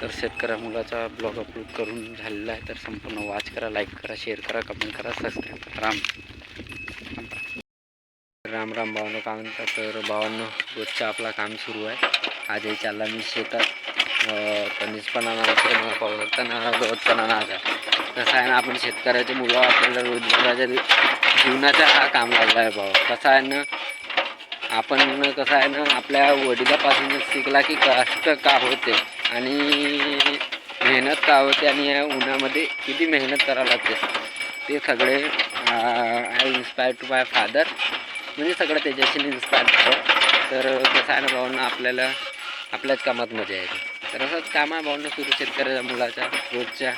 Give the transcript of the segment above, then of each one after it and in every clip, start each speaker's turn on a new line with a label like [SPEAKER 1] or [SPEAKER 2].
[SPEAKER 1] तर शेतकऱ्या मुलाचा ब्लॉग अपलोड करून झालेला आहे. तर संपूर्ण वॉच करा, लाईक करा, शेअर करा, कमेंट करा, सबस्क्राईब करा. राम राम भावांनो. काय म्हणतात तर भावांनो, रोजचं आपला काम सुरू आहे. आजही चालला मी शेतात. कणीसपणा नावाचं पाहू शकता ना, गवतपणा नावाचा. कसं आहे ना, आपण शेतकऱ्याचे मुलं, आपल्याला रोजगाराच्या जीवनाचा हा काम लागला आहे भाऊ. कसं आहे ना, आपण कसं आहे ना, आपल्या वडिलापासूनच शिकला की कष्ट का होते आणि मेहनत का होते आणि या उन्हामध्ये किती मेहनत करावं लागते, ते सगळे I inspire to my father, म्हणजे सगळं त्याच्याशी इन्स्पायर होतं. तर कसं आहे ना भावांना, आपल्याला आपल्याच कामात मजा येते. तर असंच काम आहे भावांना सुरू शेतकऱ्याच्या मुलाच्या रोजच्या.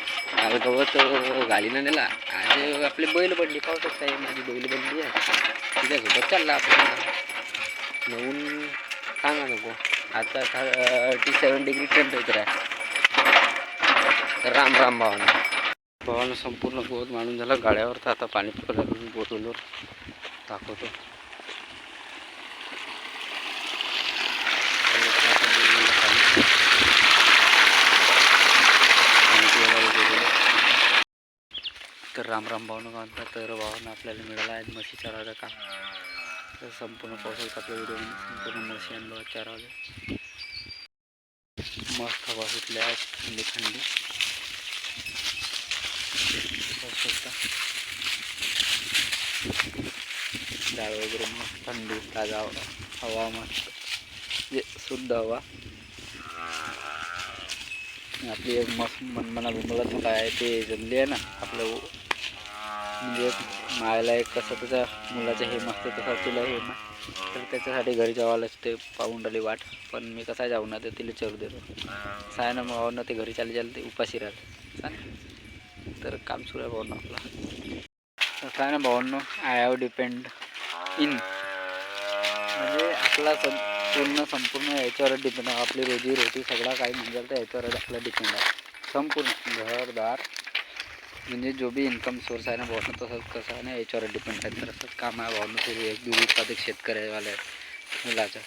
[SPEAKER 1] गवत गाडीनं नेला. आज आपली बैल बंडी पाहू शकता, माझी बैल बंडी आहे, तिच्यासोबत चालला आपल्याला. नवीन सांगा नको, आता 37 डिग्री टेम्परेचर आहे. तर राम राम भावानं संपूर्ण गवत मांडून झाला गाड्यावर. तर आता पाणी पकडून बोटलवर दाखवतो. तर राम राम भावानं. काय म्हणतात तर भावानं, आपल्याला मिळालं आहे म्हशी चाराचं काम. तर संपूर्ण पावसाळ्यात आपल्या व्हिडिओमध्ये संपूर्ण म्हशी आणि चारावले. मस्त हवा सुटल्या आहेत, थंडी थंडी डाळ वगैरे मस्त, थंडी ताजा हवा, मस्त जे शुद्ध हवा. आपली एक मस्त मनमना बिंबळत काय आहे ते जमली आहे ना आपलं, म्हणजे मायला एक कसं त्याच्या मुलाचं हे मस्त तसा तुला हे ना. तर त्याच्यासाठी घरी जावालाच ते पाहून राहिली वाट. पण मी कसा जाऊ ना, तर तिला चरू देतो. साय ना मग ना, ते घरी चालले चालले ते उपाशी राहते सांग. तर काम सुरू आहे भावना आपला. कसं आहे ना भावांनो, आय हॅव डिपेंड इन, म्हणजे आपला संपूर्ण याच्यावर डिपेंड आहे. आपली रोजी सगळा काही म्हणजे तर याच्यावर आपला डिपेंड आहे. संपूर्ण घरदार म्हणजे जो बी इन्कम सोर्स आहे ना भावना, तसंच कसं आहे ना याच्यावर डिपेंड आहे. तर असंच काम आहे भावना सुरू. एक दूध उत्पादक शेतकऱ्यावाल्या मुलाचं.